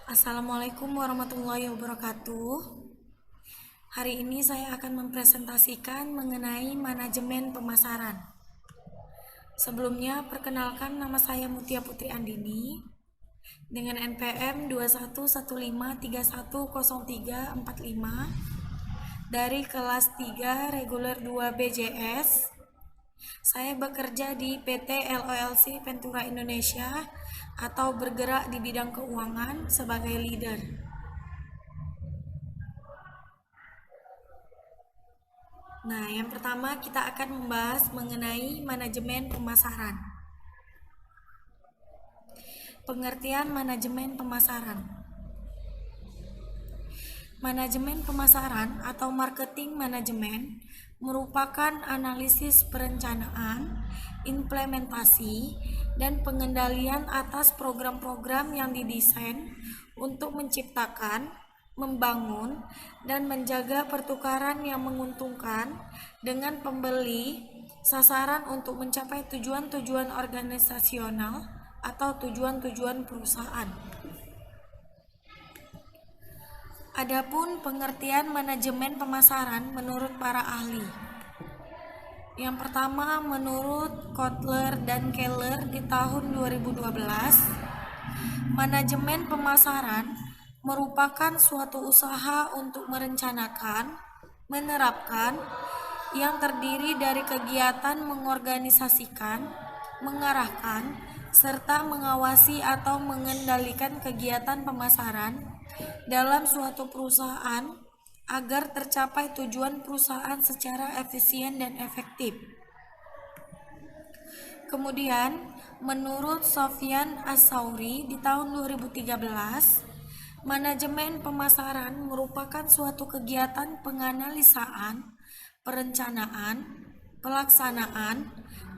Assalamualaikum warahmatullahi wabarakatuh. Hari ini saya akan mempresentasikan mengenai manajemen pemasaran. Sebelumnya, perkenalkan nama saya Mutia Putri Andini dengan NPM 2115310345 dari kelas 3 reguler 2 BJS. Saya bekerja di PT LOLC Ventura Indonesia atau bergerak di bidang keuangan sebagai leader. Nah, yang pertama kita akan membahas mengenai manajemen pemasaran. Pengertian manajemen pemasaran. Manajemen pemasaran atau marketing manajemen merupakan analisis perencanaan, implementasi, dan pengendalian atas program-program yang didesain untuk menciptakan, membangun, dan menjaga pertukaran yang menguntungkan dengan pembeli, sasaran untuk mencapai tujuan-tujuan organisasional atau tujuan-tujuan perusahaan. Adapun pengertian manajemen pemasaran menurut para ahli. Yang pertama, menurut Kotler dan Keller di tahun 2012, manajemen pemasaran merupakan suatu usaha untuk merencanakan, menerapkan, yang terdiri dari kegiatan mengorganisasikan, mengarahkan, serta mengawasi atau mengendalikan kegiatan pemasaran dalam suatu perusahaan agar tercapai tujuan perusahaan secara efisien dan efektif. Kemudian, menurut Sofyan As-Sauri di tahun 2013, manajemen pemasaran merupakan suatu kegiatan penganalisaan, perencanaan, pelaksanaan,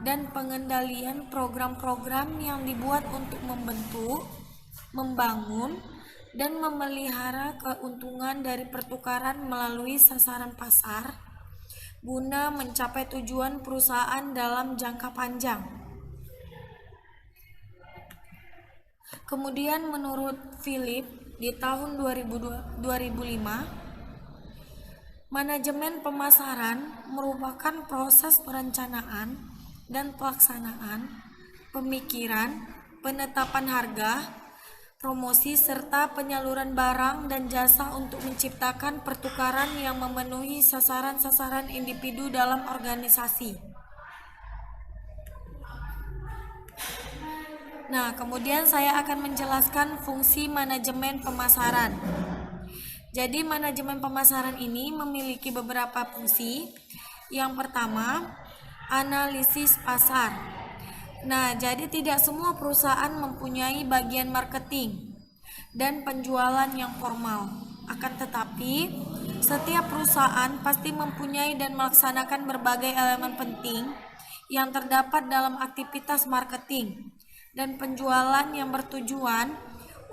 dan pengendalian program-program yang dibuat untuk membentuk, membangun, dan memelihara keuntungan dari pertukaran melalui sasaran pasar guna mencapai tujuan perusahaan dalam jangka panjang. Kemudian menurut Philip di tahun 2005, manajemen pemasaran merupakan proses perencanaan dan pelaksanaan, pemikiran, penetapan harga, promosi, serta penyaluran barang dan jasa untuk menciptakan pertukaran yang memenuhi sasaran-sasaran individu dalam organisasi. Nah, kemudian saya akan menjelaskan fungsi manajemen pemasaran. Jadi, manajemen pemasaran ini memiliki beberapa fungsi. Yang pertama, analisis pasar. Nah, jadi tidak semua perusahaan mempunyai bagian marketing dan penjualan yang formal. Akan tetapi, setiap perusahaan pasti mempunyai dan melaksanakan berbagai elemen penting yang terdapat dalam aktivitas marketing dan penjualan yang bertujuan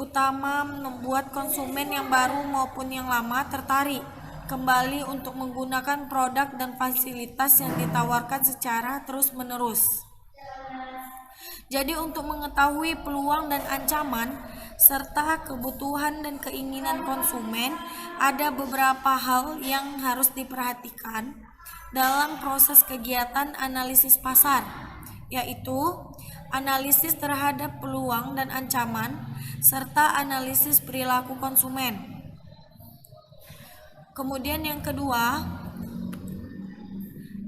utama membuat konsumen yang baru maupun yang lama tertarik kembali untuk menggunakan produk dan fasilitas yang ditawarkan secara terus-menerus. Jadi untuk mengetahui peluang dan ancaman serta kebutuhan dan keinginan konsumen, ada beberapa hal yang harus diperhatikan dalam proses kegiatan analisis pasar, yaitu analisis terhadap peluang dan ancaman serta analisis perilaku konsumen. Kemudian yang kedua,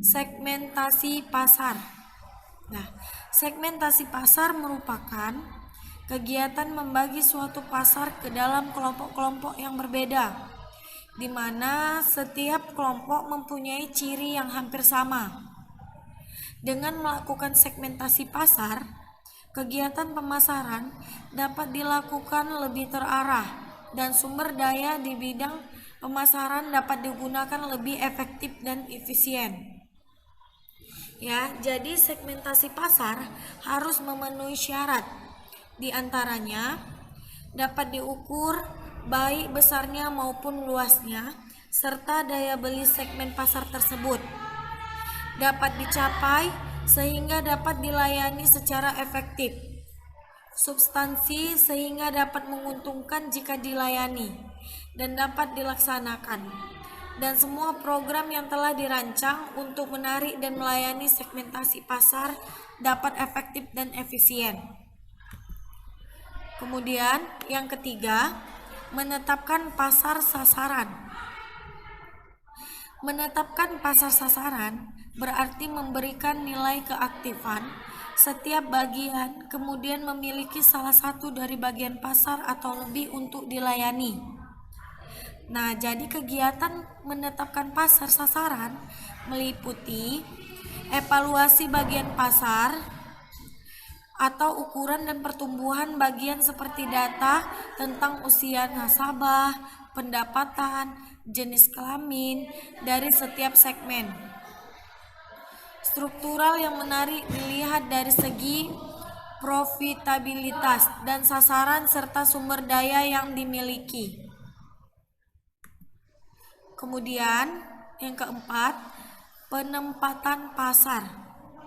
segmentasi pasar. Nah, segmentasi pasar merupakan kegiatan membagi suatu pasar ke dalam kelompok-kelompok yang berbeda, di mana setiap kelompok mempunyai ciri yang hampir sama. Dengan melakukan segmentasi pasar, kegiatan pemasaran dapat dilakukan lebih terarah dan sumber daya di bidang pemasaran dapat digunakan lebih efektif dan efisien. Ya, jadi segmentasi pasar harus memenuhi syarat. Di antaranya dapat diukur baik besarnya maupun luasnya serta daya beli segmen pasar tersebut. Dapat dicapai sehingga dapat dilayani secara efektif. substansi sehingga dapat menguntungkan jika dilayani dan dapat dilaksanakan, dan semua program yang telah dirancang untuk menarik dan melayani segmentasi pasar dapat efektif dan efisien. Kemudian yang ketiga, menetapkan pasar sasaran. Menetapkan pasar sasaran berarti memberikan nilai keaktifan setiap bagian, kemudian memiliki salah satu dari bagian pasar atau lebih untuk dilayani. Nah, jadi kegiatan menetapkan pasar sasaran meliputi evaluasi bagian pasar atau ukuran dan pertumbuhan bagian seperti data tentang usia nasabah, pendapatan, jenis kelamin dari setiap segmen. Struktural yang menarik dilihat dari segi profitabilitas dan sasaran serta sumber daya yang dimiliki. Kemudian yang keempat, penempatan pasar.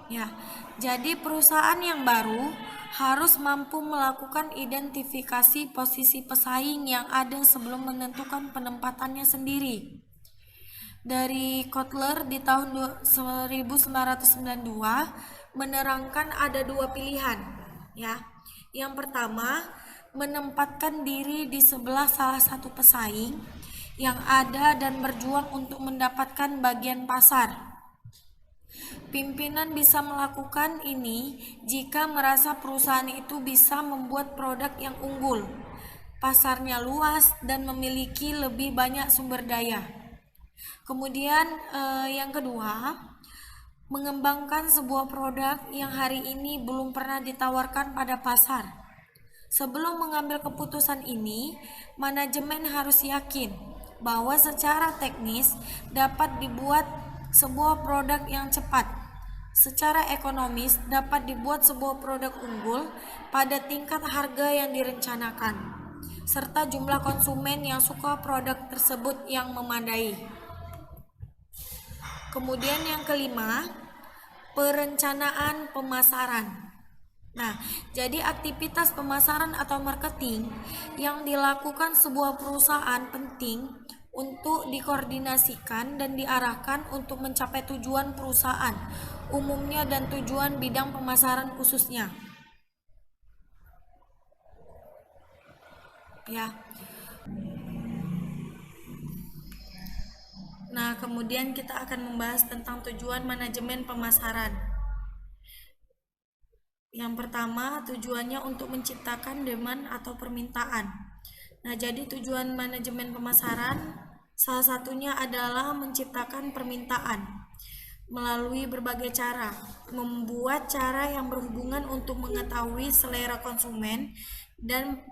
Ya, jadi perusahaan yang baru harus mampu melakukan identifikasi posisi pesaing yang ada sebelum menentukan penempatannya sendiri. Dari Kotler di tahun 1992 menerangkan ada dua pilihan, ya. Yang pertama, menempatkan diri di sebelah salah satu pesaing yang ada dan berjuang untuk mendapatkan bagian pasar. Pimpinan bisa melakukan ini jika merasa perusahaan itu bisa membuat produk yang unggul, pasarnya luas, dan memiliki lebih banyak sumber daya. Kemudian yang kedua, mengembangkan sebuah produk yang hari ini belum pernah ditawarkan pada pasar. Sebelum mengambil keputusan ini, manajemen harus yakin bahwa secara teknis dapat dibuat sebuah produk yang cepat. Secara ekonomis dapat dibuat sebuah produk unggul pada tingkat harga yang direncanakan, serta jumlah konsumen yang suka produk tersebut yang memadai. Kemudian yang kelima, perencanaan pemasaran. Nah, jadi aktivitas pemasaran atau marketing yang dilakukan sebuah perusahaan penting untuk dikoordinasikan dan diarahkan untuk mencapai tujuan perusahaan umumnya dan tujuan bidang pemasaran khususnya. Ya. Nah, kemudian kita akan membahas tentang tujuan manajemen pemasaran. Yang pertama, tujuannya untuk menciptakan demand atau permintaan. Nah, jadi tujuan manajemen pemasaran salah satunya adalah menciptakan permintaan melalui berbagai cara, membuat cara yang berhubungan untuk mengetahui selera konsumen dan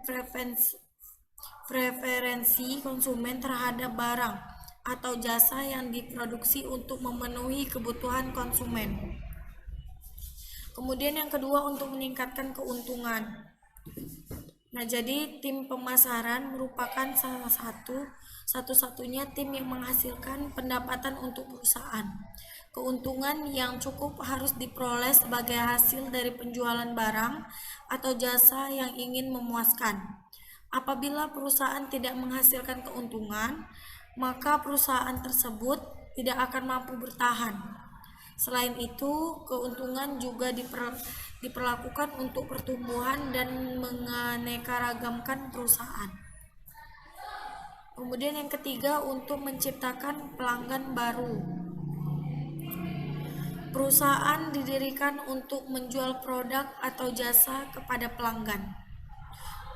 preferensi konsumen terhadap barang atau jasa yang diproduksi untuk memenuhi kebutuhan konsumen. Kemudian yang kedua, untuk meningkatkan keuntungan. Nah, jadi tim pemasaran merupakan salah satu-satunya tim yang menghasilkan pendapatan untuk perusahaan. Keuntungan yang cukup harus diperoleh sebagai hasil dari penjualan barang atau jasa yang ingin memuaskan. Apabila perusahaan tidak menghasilkan keuntungan, maka perusahaan tersebut tidak akan mampu bertahan. Selain itu, keuntungan juga diperlakukan untuk pertumbuhan dan menganeka-ragamkan perusahaan. Kemudian yang ketiga, untuk menciptakan pelanggan baru. Perusahaan didirikan untuk menjual produk atau jasa kepada pelanggan.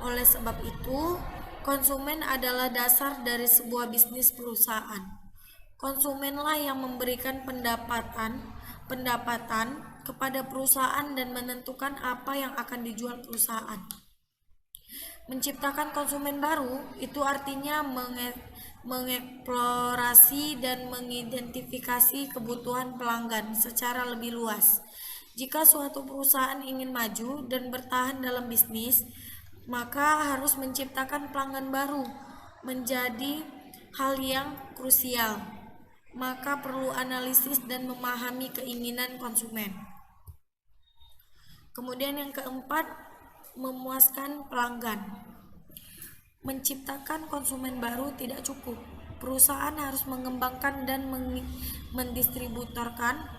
Oleh sebab itu, konsumen adalah dasar dari sebuah bisnis perusahaan. Konsumenlah yang memberikan pendapatan kepada perusahaan dan menentukan apa yang akan dijual perusahaan. Menciptakan konsumen baru itu artinya mengeksplorasi dan mengidentifikasi kebutuhan pelanggan secara lebih luas. Jika suatu perusahaan ingin maju dan bertahan dalam bisnis, maka harus menciptakan pelanggan baru menjadi hal yang krusial. Maka perlu analisis dan memahami keinginan konsumen. Kemudian yang keempat, memuaskan pelanggan. Menciptakan konsumen baru tidak cukup. Perusahaan harus mengembangkan dan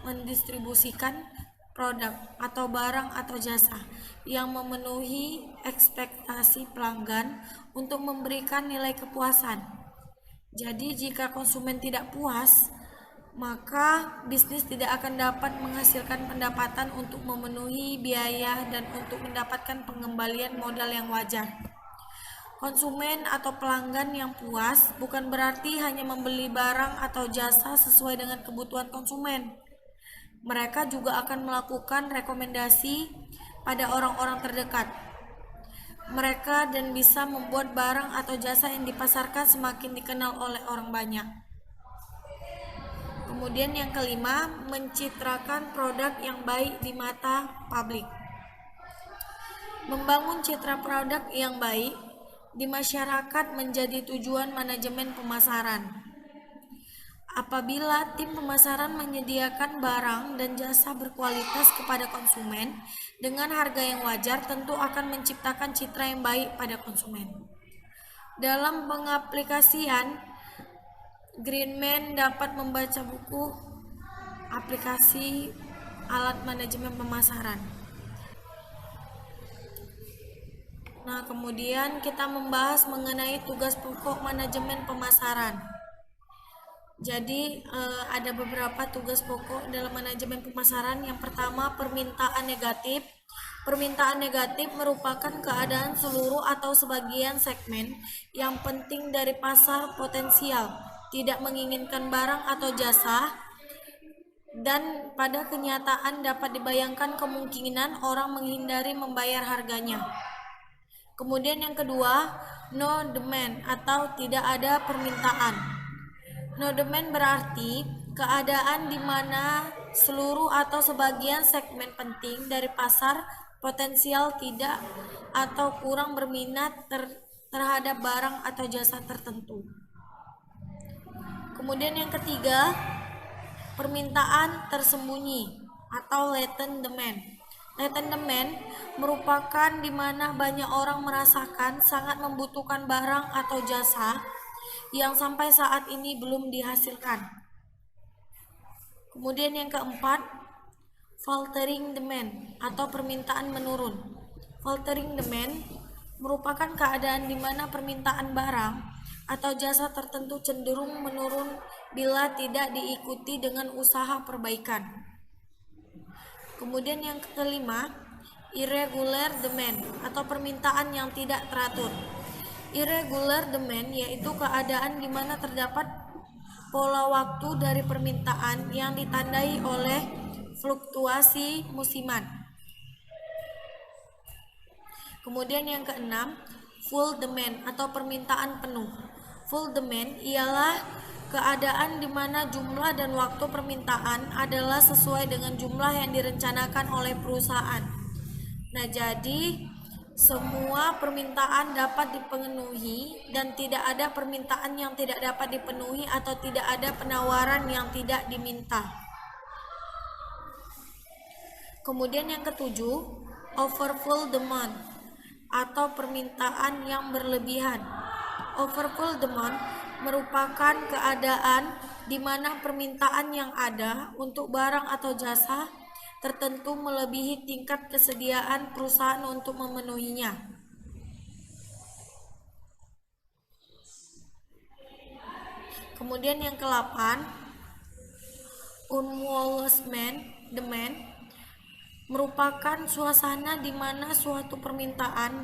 mendistribusikan produk atau barang atau jasa yang memenuhi ekspektasi pelanggan untuk memberikan nilai kepuasan. Jadi jika konsumen tidak puas, maka bisnis tidak akan dapat menghasilkan pendapatan untuk memenuhi biaya dan untuk mendapatkan pengembalian modal yang wajar. Konsumen atau pelanggan yang puas bukan berarti hanya membeli barang atau jasa sesuai dengan kebutuhan konsumen. Mereka juga akan melakukan rekomendasi pada orang-orang terdekat mereka dan bisa membuat barang atau jasa yang dipasarkan semakin dikenal oleh orang banyak. Kemudian yang kelima, mencitrakan produk yang baik di mata publik. Membangun citra produk yang baik di masyarakat menjadi tujuan manajemen pemasaran. Apabila tim pemasaran menyediakan barang dan jasa berkualitas kepada konsumen dengan harga yang wajar, tentu akan menciptakan citra yang baik pada konsumen. Dalam pengaplikasian, Greenman dapat membaca buku aplikasi alat manajemen pemasaran. Nah, kemudian kita membahas mengenai tugas pokok manajemen pemasaran. Jadi ada beberapa tugas pokok dalam manajemen pemasaran. Yang pertama, permintaan negatif. Permintaan negatif merupakan keadaan seluruh atau sebagian segmen yang penting dari pasar potensial tidak menginginkan barang atau jasa, dan pada kenyataan dapat dibayangkan kemungkinan orang menghindari membayar harganya. Kemudian yang kedua, no demand atau tidak ada permintaan. No demand berarti keadaan di mana seluruh atau sebagian segmen penting dari pasar potensial tidak atau kurang berminat terhadap barang atau jasa tertentu. Kemudian yang ketiga, permintaan tersembunyi atau latent demand. Latent demand merupakan di mana banyak orang merasakan sangat membutuhkan barang atau jasa yang sampai saat ini belum dihasilkan. Kemudian yang keempat, faltering demand atau permintaan menurun. Faltering demand merupakan keadaan di mana permintaan barang atau jasa tertentu cenderung menurun bila tidak diikuti dengan usaha perbaikan. Kemudian yang kelima, irregular demand atau permintaan yang tidak teratur. Irregular demand yaitu keadaan di mana terdapat pola waktu dari permintaan yang ditandai oleh fluktuasi musiman. Kemudian yang keenam, full demand atau permintaan penuh. Full demand ialah keadaan di mana jumlah dan waktu permintaan adalah sesuai dengan jumlah yang direncanakan oleh perusahaan. Nah, jadi semua permintaan dapat dipenuhi dan tidak ada permintaan yang tidak dapat dipenuhi atau tidak ada penawaran yang tidak diminta. Kemudian yang ketujuh, overfull demand atau permintaan yang berlebihan. Overfull demand merupakan keadaan di mana permintaan yang ada untuk barang atau jasa tertentu melebihi tingkat kesediaan perusahaan untuk memenuhinya. Kemudian yang ke-8, unwallsman demand merupakan suasana di mana suatu permintaan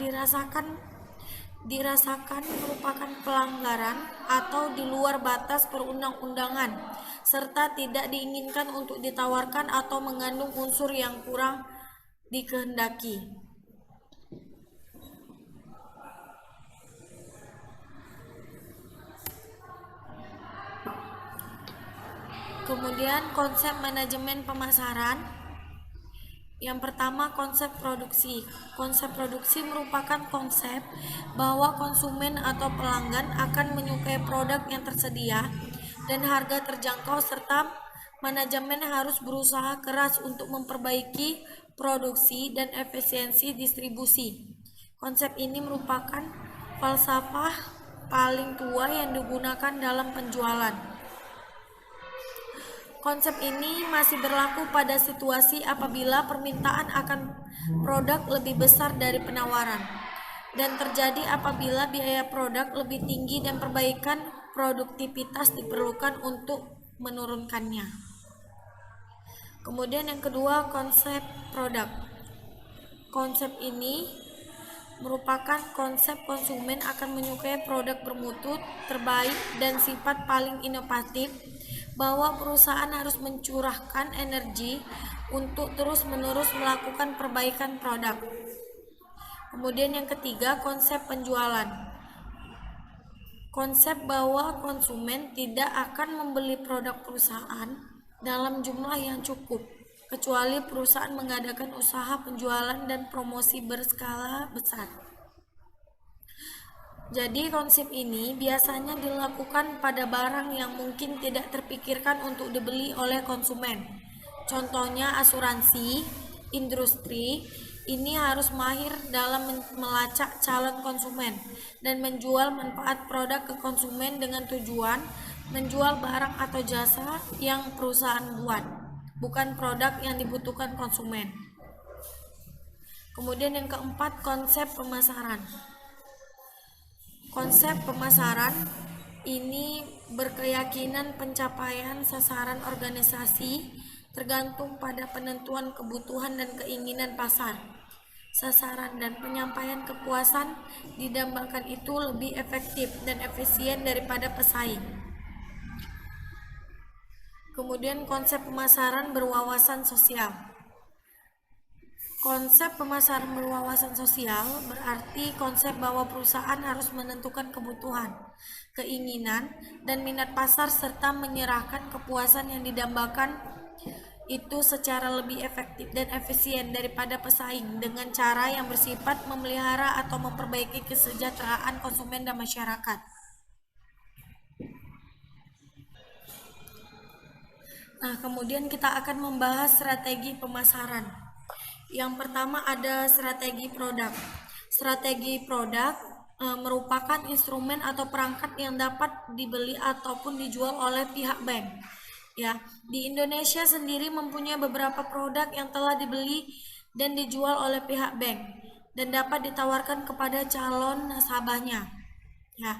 dirasakan merupakan pelanggaran atau di luar batas perundang-undangan serta tidak diinginkan untuk ditawarkan atau mengandung unsur yang kurang dikehendaki. Kemudian konsep manajemen pemasaran. Yang pertama, konsep produksi. Konsep produksi merupakan konsep bahwa konsumen atau pelanggan akan menyukai produk yang tersedia dan harga terjangkau, serta manajemen harus berusaha keras untuk memperbaiki produksi dan efisiensi distribusi. Konsep ini merupakan falsafah paling tua yang digunakan dalam penjualan. Konsep ini masih berlaku pada situasi apabila permintaan akan produk lebih besar dari penawaran, dan terjadi apabila biaya produk lebih tinggi dan perbaikan produktivitas diperlukan untuk menurunkannya. Kemudian yang kedua, konsep produk. Konsep ini merupakan konsep konsumen akan menyukai produk bermutu terbaik dan sifat paling inovatif, bahwa perusahaan harus mencurahkan energi untuk terus-menerus melakukan perbaikan produk. Kemudian yang ketiga, konsep penjualan. Konsep bahwa konsumen tidak akan membeli produk perusahaan dalam jumlah yang cukup, kecuali perusahaan mengadakan usaha penjualan dan promosi berskala besar. Jadi konsep ini biasanya dilakukan pada barang yang mungkin tidak terpikirkan untuk dibeli oleh konsumen. Contohnya asuransi. Industri ini harus mahir dalam melacak calon konsumen dan menjual manfaat produk ke konsumen dengan tujuan menjual barang atau jasa yang perusahaan buat, bukan produk yang dibutuhkan konsumen. Kemudian yang keempat, konsep pemasaran. Konsep pemasaran ini berkeyakinan pencapaian sasaran organisasi tergantung pada penentuan kebutuhan dan keinginan pasar. Sasaran dan penyampaian kepuasan didambakan itu lebih efektif dan efisien daripada pesaing. Kemudian konsep pemasaran berwawasan sosial. Konsep pemasaran berwawasan sosial berarti konsep bahwa perusahaan harus menentukan kebutuhan, keinginan, dan minat pasar serta menyerahkan kepuasan yang didambakan itu secara lebih efektif dan efisien daripada pesaing dengan cara yang bersifat memelihara atau memperbaiki kesejahteraan konsumen dan masyarakat. Nah, kemudian kita akan membahas strategi pemasaran. Yang pertama ada strategi produk. Strategi produk merupakan instrumen atau perangkat yang dapat dibeli ataupun dijual oleh pihak bank. Ya, di Indonesia sendiri mempunyai beberapa produk yang telah dibeli dan dijual oleh pihak bank dan dapat ditawarkan kepada calon nasabahnya. Ya.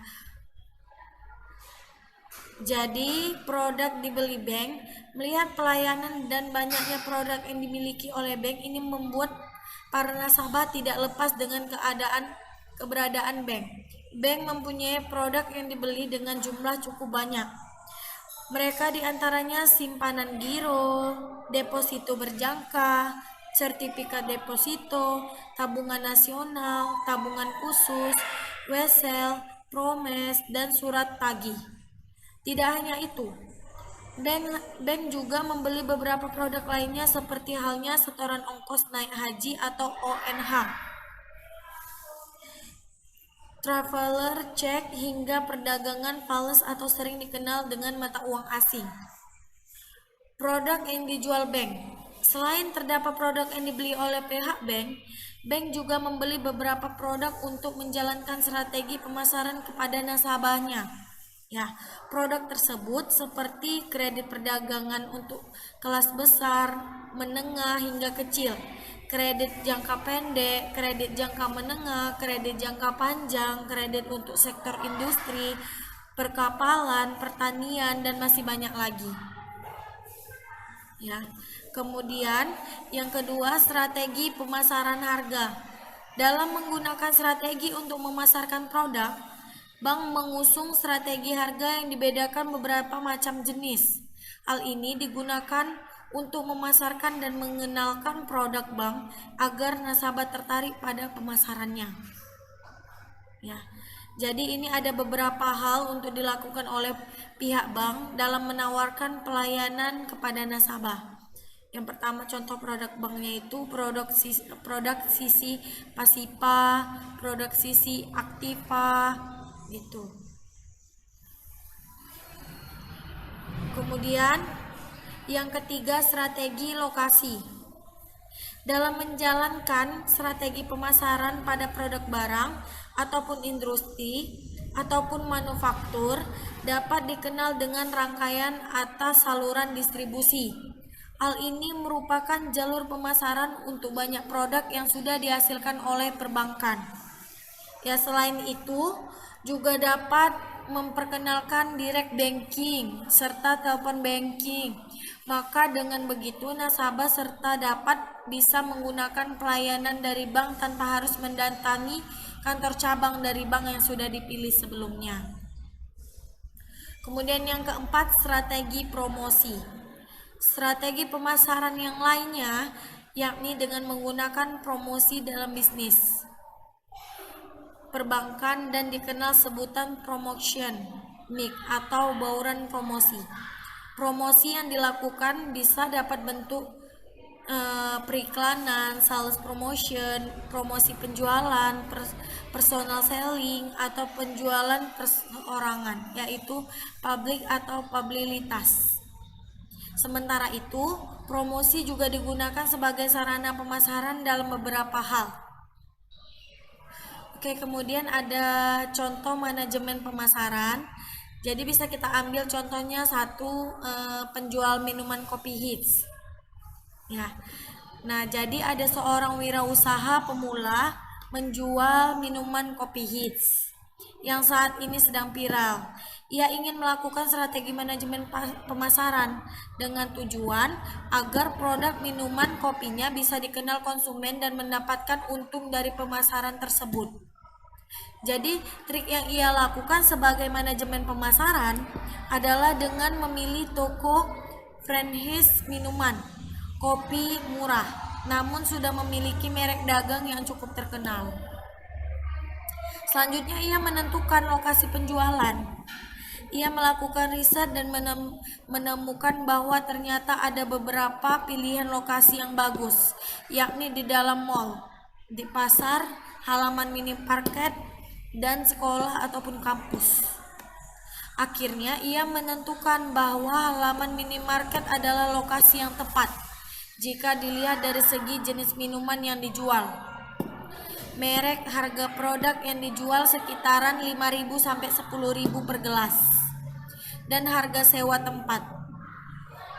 Jadi, produk dibeli bank, melihat pelayanan dan banyaknya produk yang dimiliki oleh bank ini membuat para nasabah tidak lepas dengan keberadaan bank. Bank mempunyai produk yang dibeli dengan jumlah cukup banyak. Mereka diantaranya simpanan giro, deposito berjangka, sertifikat deposito, tabungan nasional, tabungan khusus, wesel, promes, dan surat tagih. Tidak hanya itu, bank juga membeli beberapa produk lainnya seperti halnya setoran ongkos naik haji atau ONH, traveler check, hingga perdagangan fales atau sering dikenal dengan mata uang asing. Produk yang dijual bank. Selain terdapat produk yang dibeli oleh pihak bank, bank juga membeli beberapa produk untuk menjalankan strategi pemasaran kepada nasabahnya. Ya, produk tersebut seperti kredit perdagangan untuk kelas besar, menengah hingga kecil, kredit jangka pendek, kredit jangka menengah, kredit jangka panjang, kredit untuk sektor industri, perkapalan, pertanian, dan masih banyak lagi. Ya. Kemudian yang kedua, strategi pemasaran harga. Dalam menggunakan strategi untuk memasarkan produk, bank mengusung strategi harga yang dibedakan beberapa macam jenis. Hal ini digunakan untuk memasarkan dan mengenalkan produk bank agar nasabah tertarik pada pemasarannya. Ya. Jadi ini ada beberapa hal untuk dilakukan oleh pihak bank dalam menawarkan pelayanan kepada nasabah. Yang pertama, contoh produk banknya itu produk sisi pasipa, produk sisi aktiva, gitu. Kemudian yang ketiga, strategi lokasi. Dalam menjalankan strategi pemasaran pada produk barang ataupun industri ataupun manufaktur dapat dikenal dengan rangkaian atas saluran distribusi. Hal ini merupakan jalur pemasaran untuk banyak produk yang sudah dihasilkan oleh perbankan. Ya, selain itu juga dapat memperkenalkan direct banking serta telepon banking. Maka dengan begitu nasabah serta dapat bisa menggunakan pelayanan dari bank tanpa harus mendatangi kantor cabang dari bank yang sudah dipilih sebelumnya. Kemudian yang keempat, strategi promosi. Strategi pemasaran yang lainnya yakni dengan menggunakan promosi dalam bisnis perbankan dan dikenal sebutan promotion mix atau bauran promosi. Promosi yang dilakukan bisa dapat bentuk periklanan, sales promotion, promosi penjualan, personal selling, atau penjualan perseorangan, yaitu publik atau publilitas. Sementara itu, promosi juga digunakan sebagai sarana pemasaran dalam beberapa hal. Oke, kemudian ada contoh manajemen pemasaran. Jadi bisa kita ambil contohnya satu, penjual minuman kopi hits. Ya. Nah, jadi ada seorang wirausaha pemula menjual minuman kopi hits yang saat ini sedang viral. Ia ingin melakukan strategi manajemen pemasaran dengan tujuan agar produk minuman kopinya bisa dikenal konsumen dan mendapatkan untung dari pemasaran tersebut. Jadi, trik yang ia lakukan sebagai manajemen pemasaran adalah dengan memilih toko franchise minuman kopi murah, namun sudah memiliki merek dagang yang cukup terkenal. Selanjutnya ia menentukan lokasi penjualan. Ia melakukan riset dan menemukan bahwa ternyata ada beberapa pilihan lokasi yang bagus, yakni di dalam mall, di pasar, halaman minimarket, dan sekolah ataupun kampus. Akhirnya ia menentukan bahwa halaman minimarket adalah lokasi yang tepat jika dilihat dari segi jenis minuman yang dijual. Merek, harga produk yang dijual sekitaran 5.000 sampai 10.000 per gelas, dan harga sewa tempat.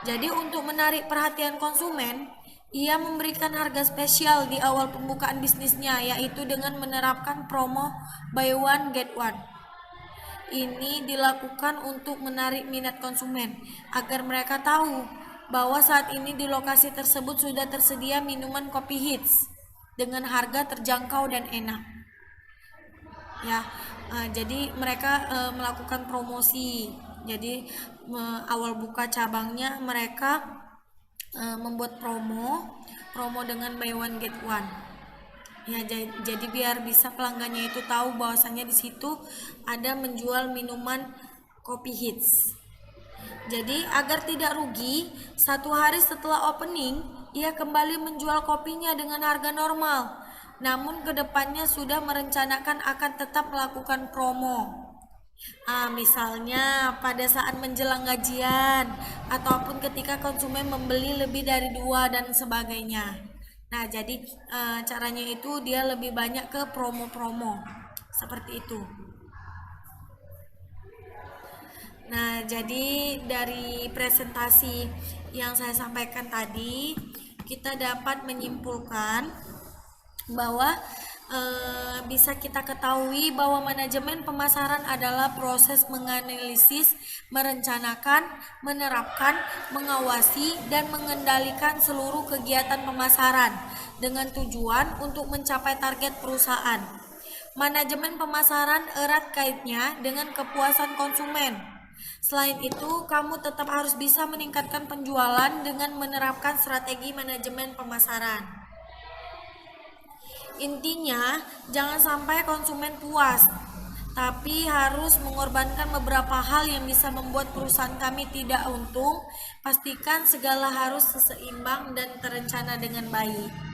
Jadi untuk menarik perhatian konsumen, ia memberikan harga spesial di awal pembukaan bisnisnya, yaitu dengan menerapkan promo buy one get one. Ini dilakukan untuk menarik minat konsumen agar mereka tahu bahwa saat ini di lokasi tersebut sudah tersedia minuman kopi hits dengan harga terjangkau dan enak. Ya, jadi mereka melakukan promosi. Jadi awal buka cabangnya mereka membuat promo dengan buy one get one. Ya, jadi biar bisa pelanggannya itu tahu bahwasannya di situ ada menjual minuman kopi hits. Jadi agar tidak rugi, 1 hari setelah opening, ia kembali menjual kopinya dengan harga normal. Namun kedepannya sudah merencanakan akan tetap melakukan promo. Misalnya pada saat menjelang gajian ataupun ketika konsumen membeli lebih dari 2 dan sebagainya. Nah, jadi caranya itu dia lebih banyak ke promo-promo seperti itu. Nah, jadi dari presentasi yang saya sampaikan tadi, kita dapat menyimpulkan bahwa bisa kita ketahui bahwa manajemen pemasaran adalah proses menganalisis, merencanakan, menerapkan, mengawasi, dan mengendalikan seluruh kegiatan pemasaran dengan tujuan untuk mencapai target perusahaan. Manajemen pemasaran erat kaitnya dengan kepuasan konsumen. Selain itu, kamu tetap harus bisa meningkatkan penjualan dengan menerapkan strategi manajemen pemasaran. Intinya, jangan sampai konsumen puas, tapi harus mengorbankan beberapa hal yang bisa membuat perusahaan kami tidak untung. Pastikan segala harus seimbang dan terencana dengan baik.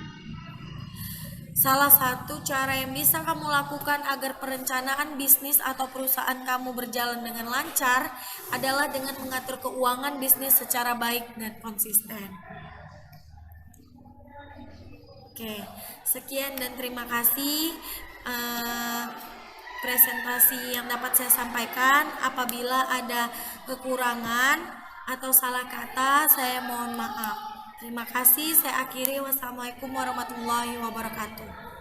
Salah satu cara yang bisa kamu lakukan agar perencanaan bisnis atau perusahaan kamu berjalan dengan lancar adalah dengan mengatur keuangan bisnis secara baik dan konsisten. Oke, sekian dan terima kasih presentasi yang dapat saya sampaikan. Apabila ada kekurangan atau salah kata, saya mohon maaf. Terima kasih, saya akhiri. Wassalamualaikum warahmatullahi wabarakatuh.